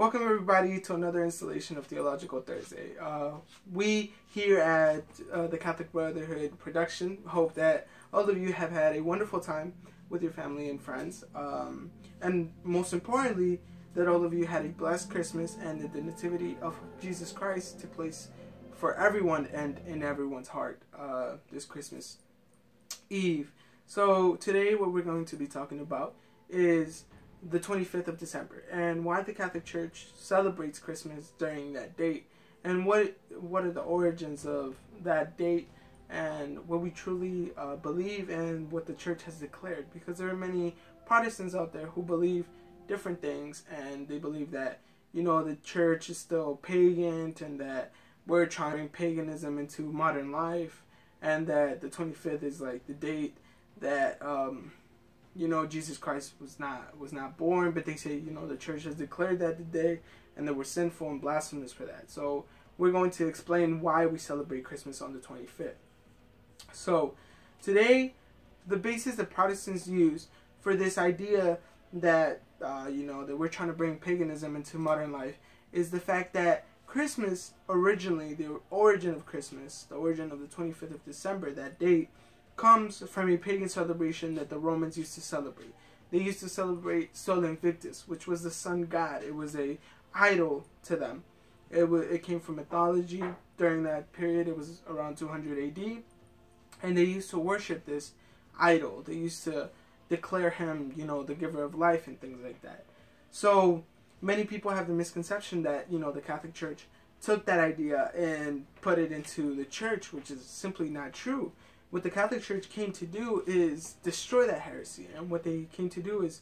Welcome everybody to another installation of Theology Thursday. We here at the Catholic Brotherhood production hope that all of you have had a wonderful time with your family and friends, and most importantly, that all of you had a blessed Christmas and that the nativity of Jesus Christ took place for everyone and in everyone's heart this Christmas Eve. So today what we're going to be talking about is the 25th of December and why the Catholic Church celebrates Christmas during that date, and what are the origins of that date and what we truly believe and what the Church has declared, because there are many Protestants out there who believe different things, and they believe that, you know, the Church is still pagan and that we're trying to bring paganism into modern life, and that the 25th is like the date that you know, Jesus Christ was not born, but they say, you know, the Church has declared that the day, and that we're sinful and blasphemous for that. So we're going to explain why we celebrate Christmas on the 25th. So today, the basis that Protestants use for this idea that you know, that we're trying to bring paganism into modern life is the fact that Christmas originally, the origin of Christmas, the origin of the 25th of December, that date, comes from a pagan celebration that the Romans used to celebrate. They used to celebrate Sol Invictus, which was the sun god. It was a idol to them. It came from mythology during that period. It was around 200 AD, and they used to worship this idol. They used to declare him, you know, the giver of life and things like that. So many people have the misconception that, you know, the Catholic Church took that idea and put it into the Church, which is simply not true. What the Catholic Church came to do is destroy that heresy, and what they came to do is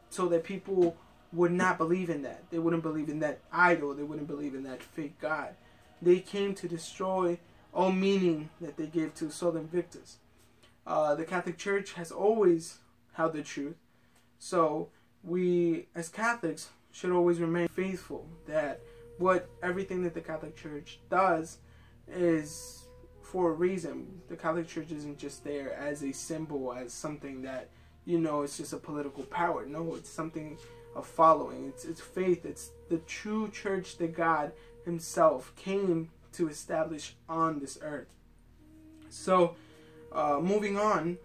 so that people would not believe in that. They wouldn't believe in that idol. They wouldn't believe in that fake God. They came to destroy all meaning that they gave to Sol Invictus. The Catholic Church has always held the truth, so we as Catholics should always remain faithful that everything that the Catholic Church does is for a reason. The Catholic Church isn't just there as a symbol, as something that, you know, it's just a political power. No, it's something of following. It's faith. It's the true church that God himself came to establish on this earth. So, moving on,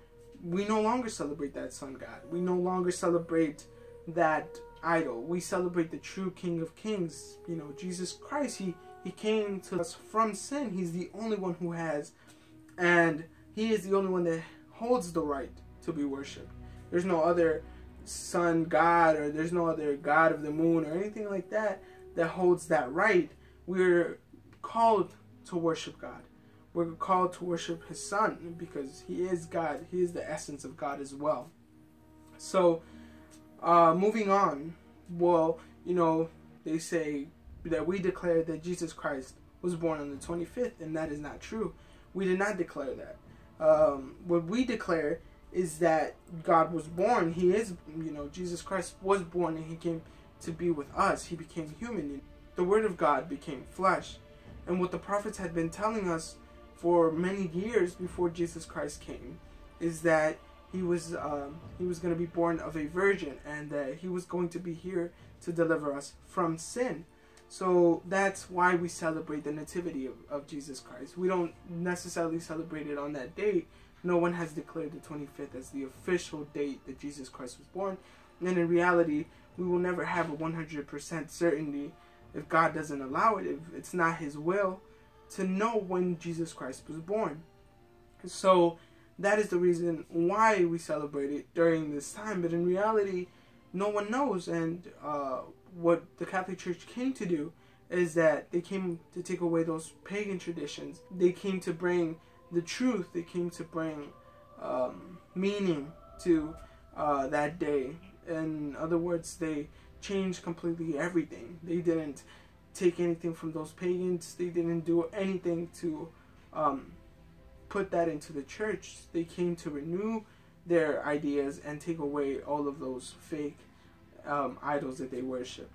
we no longer celebrate that sun god. We no longer celebrate that idol. We celebrate the true King of Kings, you know, Jesus Christ. He came to us from sin. He's the only one who has, and he is the only one that holds the right to be worshipped. There's no other sun god, or there's no other god of the moon or anything like that that holds that right. We're called to worship God. We're called to worship his son because he is God. He is the essence of God as well. So, moving on, well, you know, they say that we declare that Jesus Christ was born on the 25th, and that is not true. We did not declare that. What we declare is that God was born. He is, you know, Jesus Christ was born, and he came to be with us. He became human. The Word of God became flesh. And what the prophets had been telling us for many years before Jesus Christ came is that he was going to be born of a virgin, and that he was going to be here to deliver us from sin. So that's why we celebrate the nativity of Jesus Christ. We don't necessarily celebrate it on that date. No one has declared the 25th as the official date that Jesus Christ was born. And in reality, we will never have a 100% certainty, if God doesn't allow it, if it's not his will, to know when Jesus Christ was born. So that is the reason why we celebrate it during this time. But in reality, no one knows. And what the Catholic Church came to do is that they came to take away those pagan traditions. They came to bring the truth. They came to bring meaning to that day. In other words, they changed completely everything. They didn't take anything from those pagans. They didn't do anything to put that into the church. They came to renew their ideas and take away all of those fake idols that they worship.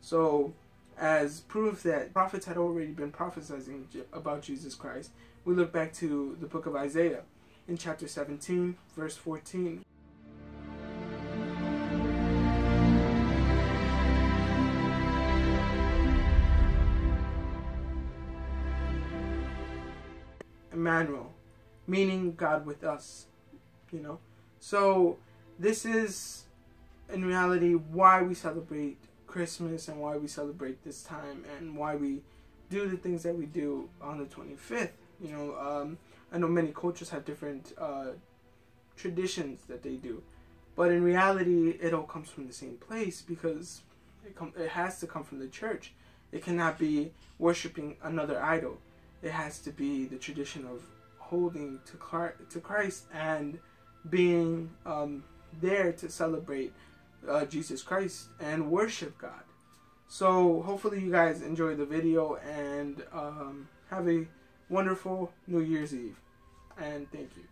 So, as proof that prophets had already been prophesying about Jesus Christ, we look back to the book of Isaiah in chapter 17, verse 14. Emmanuel, meaning God with us, you know. So this is in reality why we celebrate Christmas and why we celebrate this time and why we do the things that we do on the 25th. You know, I know many cultures have different traditions that they do, but in reality it all comes from the same place, because it has to come from the church. It cannot be worshiping another idol. It has to be the tradition of holding to Christ and being there to celebrate Jesus Christ and worship God. So hopefully you guys enjoy the video and have a wonderful New Year's Eve. And thank you.